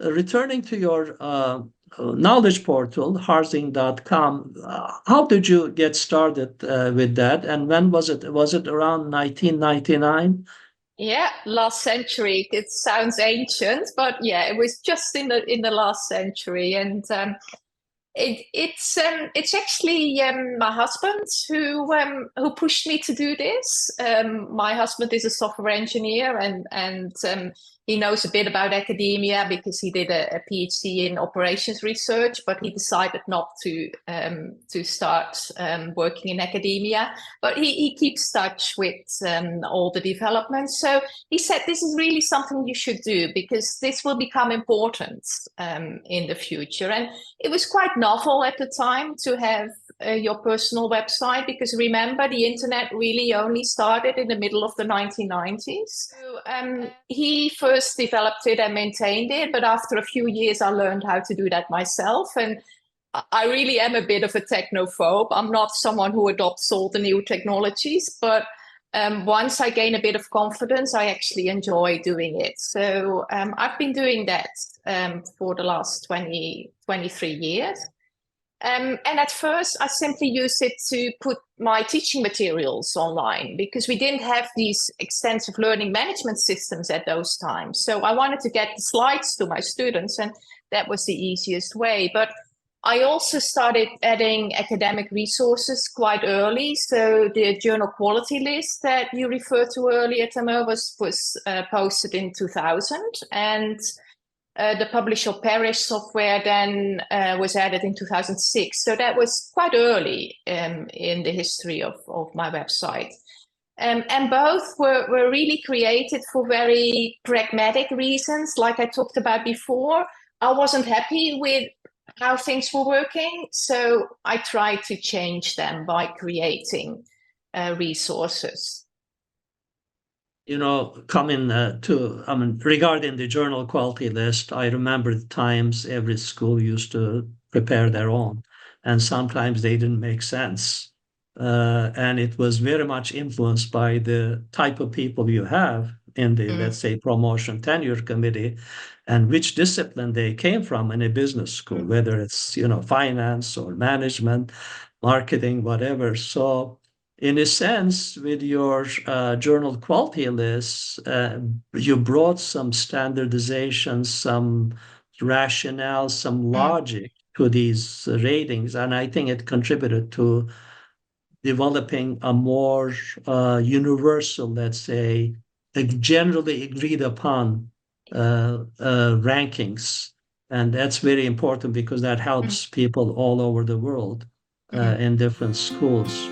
returning to your knowledge portal, harzing.com, how did you get started with that? And when was it? Was it around 1999? Yeah, last century. It sounds ancient, but yeah, it was just in the last century. And it's actually my husband who pushed me to do this. My husband is a software engineer, and he knows a bit about academia because he did a PhD in operations research, but he decided not to start working in academia. But he keeps touch with all the developments. So he said this is really something you should do because this will become important in the future. And it was quite novel at the time to have your personal website, because remember, the internet really only started in the middle of the 1990s. So he first developed it and maintained it, but after a few years I learned how to do that myself. And I really am a bit of a technophobe. I'm not someone who adopts all the new technologies, but once I gain a bit of confidence, I actually enjoy doing it. So I've been doing that for the last 23 years. And at first, I simply used it to put my teaching materials online because we didn't have these extensive learning management systems at those times. So I wanted to get the slides to my students, and that was the easiest way. But I also started adding academic resources quite early. So the journal quality list that you referred to earlier, Tamer, was posted in 2000. And the publish or perish software then was added in 2006. So that was quite early in the history of my website. And both were really created for very pragmatic reasons. Like I talked about before, I wasn't happy with how things were working. So I tried to change them by creating resources. Regarding the journal quality list, I remember the times every school used to prepare their own, and sometimes they didn't make sense. And it was very much influenced by the type of people you have in the, let's say, promotion tenure committee, and which discipline they came from in a business school, whether it's, finance or management, marketing, whatever. So in a sense, with your journal quality list, you brought some standardization, some rationale, some logic to these ratings. And I think it contributed to developing a more universal, let's say, generally agreed upon rankings. And that's very important because that helps people all over the world in different schools.